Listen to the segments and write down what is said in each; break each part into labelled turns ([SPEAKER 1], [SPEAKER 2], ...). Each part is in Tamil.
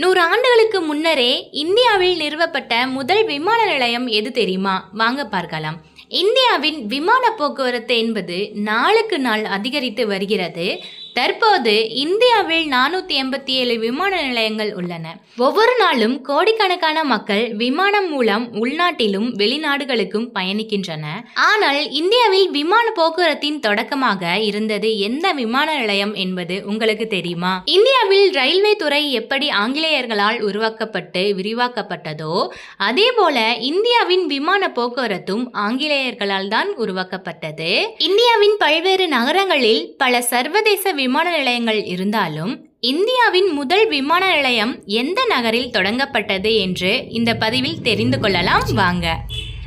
[SPEAKER 1] 100 ஆண்டுகளுக்கு முன்னரே இந்தியாவில் நிறுவப்பட்ட முதல் விமான நிலையம் எது தெரியுமா? வாங்க பார்க்கலாம். இந்தியாவின் விமான போக்குவரத்து என்பது நாளுக்கு நாள் அதிகரித்து வருகிறது. தற்போது இந்தியாவில் 487 விமான நிலையங்கள் உள்ளன. ஒவ்வொரு நாளும் கோடிக்கணக்கான மக்கள் விமானம் மூலம் உள்நாட்டிலும் வெளிநாடுகளுக்கும் பயணிக்கின்றனர். ஆனால் இந்தியாவில் விமான போக்குவரத்தின் தொடக்கமாக இருந்தது எந்த விமான நிலையம் என்பது உங்களுக்கு தெரியுமா? இந்தியாவில் ரயில்வே துறை எப்படி ஆங்கிலேயர்களால் உருவாக்கப்பட்டு விரிவாக்கப்பட்டதோ அதே போல இந்தியாவின் விமான போக்குவரத்தும் ஆங்கிலேயர்களால் தான் உருவாக்கப்பட்டது. இந்தியாவின் பல்வேறு நகரங்களில் பல சர்வதேச விமான நிலையங்கள் இருந்தாலும் இந்தியாவின் முதல் விமான நிலையம் எந்த நகரில் தொடங்கப்பட்டது என்று இந்த பதிவில் தெரிந்து கொள்ளலாம். வாங்க.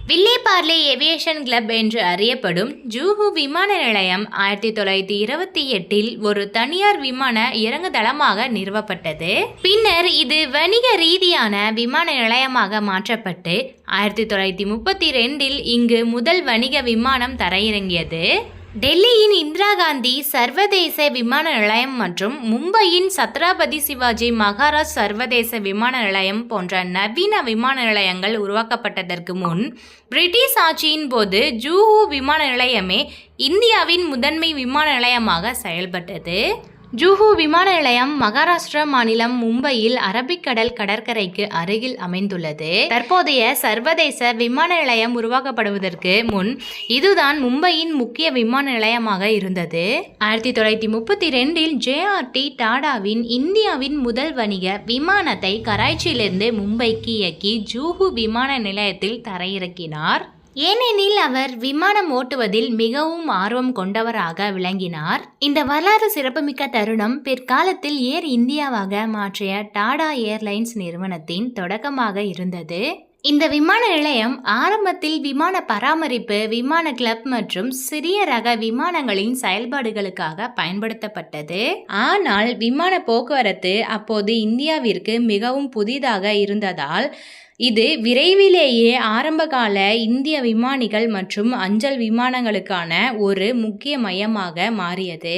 [SPEAKER 1] வில்லே பார்லே ஏவியேஷன் கிளப் என்று அறியப்படும் ஜூஹு விமான நிலையம் 1928இல் ஒரு தனியார் விமான இறங்குதளமாக நிறுவப்பட்டது. பின்னர் இது வணிக ரீதியான விமான நிலையமாக மாற்றப்பட்டு 1932இல் இங்கு முதல் வணிக விமானம் தரையிறங்கியது. டெல்லியின் இந்திரா காந்தி சர்வதேச விமான நிலையம் மற்றும் மும்பையின் சத்ரபதி சிவாஜி மகாராஜ் சர்வதேச விமான நிலையம் போன்ற நவீன விமான நிலையங்கள் உருவாக்கப்பட்டதற்கு முன் பிரிட்டிஷ் ஆட்சியின் போது ஜூஹு விமான நிலையமே இந்தியாவின் முதன்மை விமான நிலையமாக செயல்பட்டது. ஜூஹு விமான நிலையம் மகாராஷ்டிரா மாநிலம் மும்பையில் அரபிக்கடல் கடற்கரைக்கு அருகில் அமைந்துள்ளது. தற்போதைய சர்வதேச விமான நிலையம் உருவாக்கப்படுவதற்கு முன் இதுதான் மும்பையின் முக்கிய விமான நிலையமாக இருந்தது. 1932இல் JRT டாடாவின் இந்தியாவின் முதல் வணிக விமானத்தை கராச்சியிலிருந்து மும்பைக்கு இயக்கி ஜூஹு விமான நிலையத்தில் தரையிறக்கினார். ஏனெனில் அவர் விமானம் ஓட்டுவதில் மிகவும் ஆர்வம் கொண்டவராக விளங்கினார். இந்த வரலாறு சிறப்புமிக்க தருணம் பிற்காலத்தில் ஏர் இந்தியாவாக மாற்றிய டாடா ஏர்லைன்ஸ் நிறுவனத்தின் தொடக்கமாக இருந்தது. இந்த விமான நிலையம் ஆரம்பத்தில் விமான பராமரிப்பு, விமான கிளப் மற்றும் சிறிய ரக விமானங்களின் செயல்பாடுகளுக்காக பயன்படுத்தப்பட்டது. ஆனால் விமான போக்குவரத்து அப்போது இந்தியாவிற்கு மிகவும் புதிதாக இருந்ததால் இது விரைவிலேயே ஆரம்பகால இந்திய விமானிகள் மற்றும் அஞ்சல் விமானங்களுக்கான ஒரு முக்கிய மையமாக மாறியது.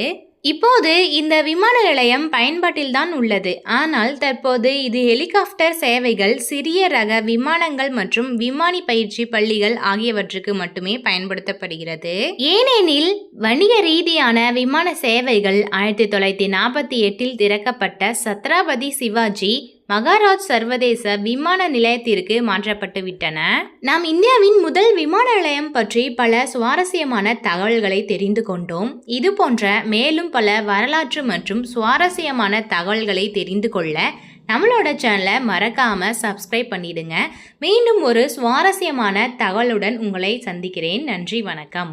[SPEAKER 1] இப்போது இந்த விமான நிலையம் பயன்பாட்டில்தான் உள்ளது. ஆனால் தற்போது இது ஹெலிகாப்டர் சேவைகள், சிறிய ரக விமானங்கள் மற்றும் விமானி பயிற்சி பள்ளிகள் ஆகியவற்றுக்கு மட்டுமே பயன்படுத்தப்படுகிறது. ஏனெனில் வணிக ரீதியான விமான சேவைகள் 1948இல் திறக்கப்பட்ட சத்ரபதி சிவாஜி மகாராஜ் சர்வதேச விமான நிலையத்திற்கு மாற்றப்பட்டு விட்டன. நாம் இந்தியாவின் முதல் விமான நிலையம் பற்றி பல சுவாரஸ்யமான தகவல்களை தெரிந்து கொண்டோம். இது போன்ற மேலும் பல வரலாற்று மற்றும் சுவாரஸ்யமான தகவல்களை தெரிந்து கொள்ள நம்மளோட சேனலை மறக்காம சப்ஸ்கிரைப் பண்ணிடுங்க. மீண்டும் ஒரு சுவாரஸ்யமான தகவலுடன் உங்களை சந்திக்கிறேன். நன்றி, வணக்கம்.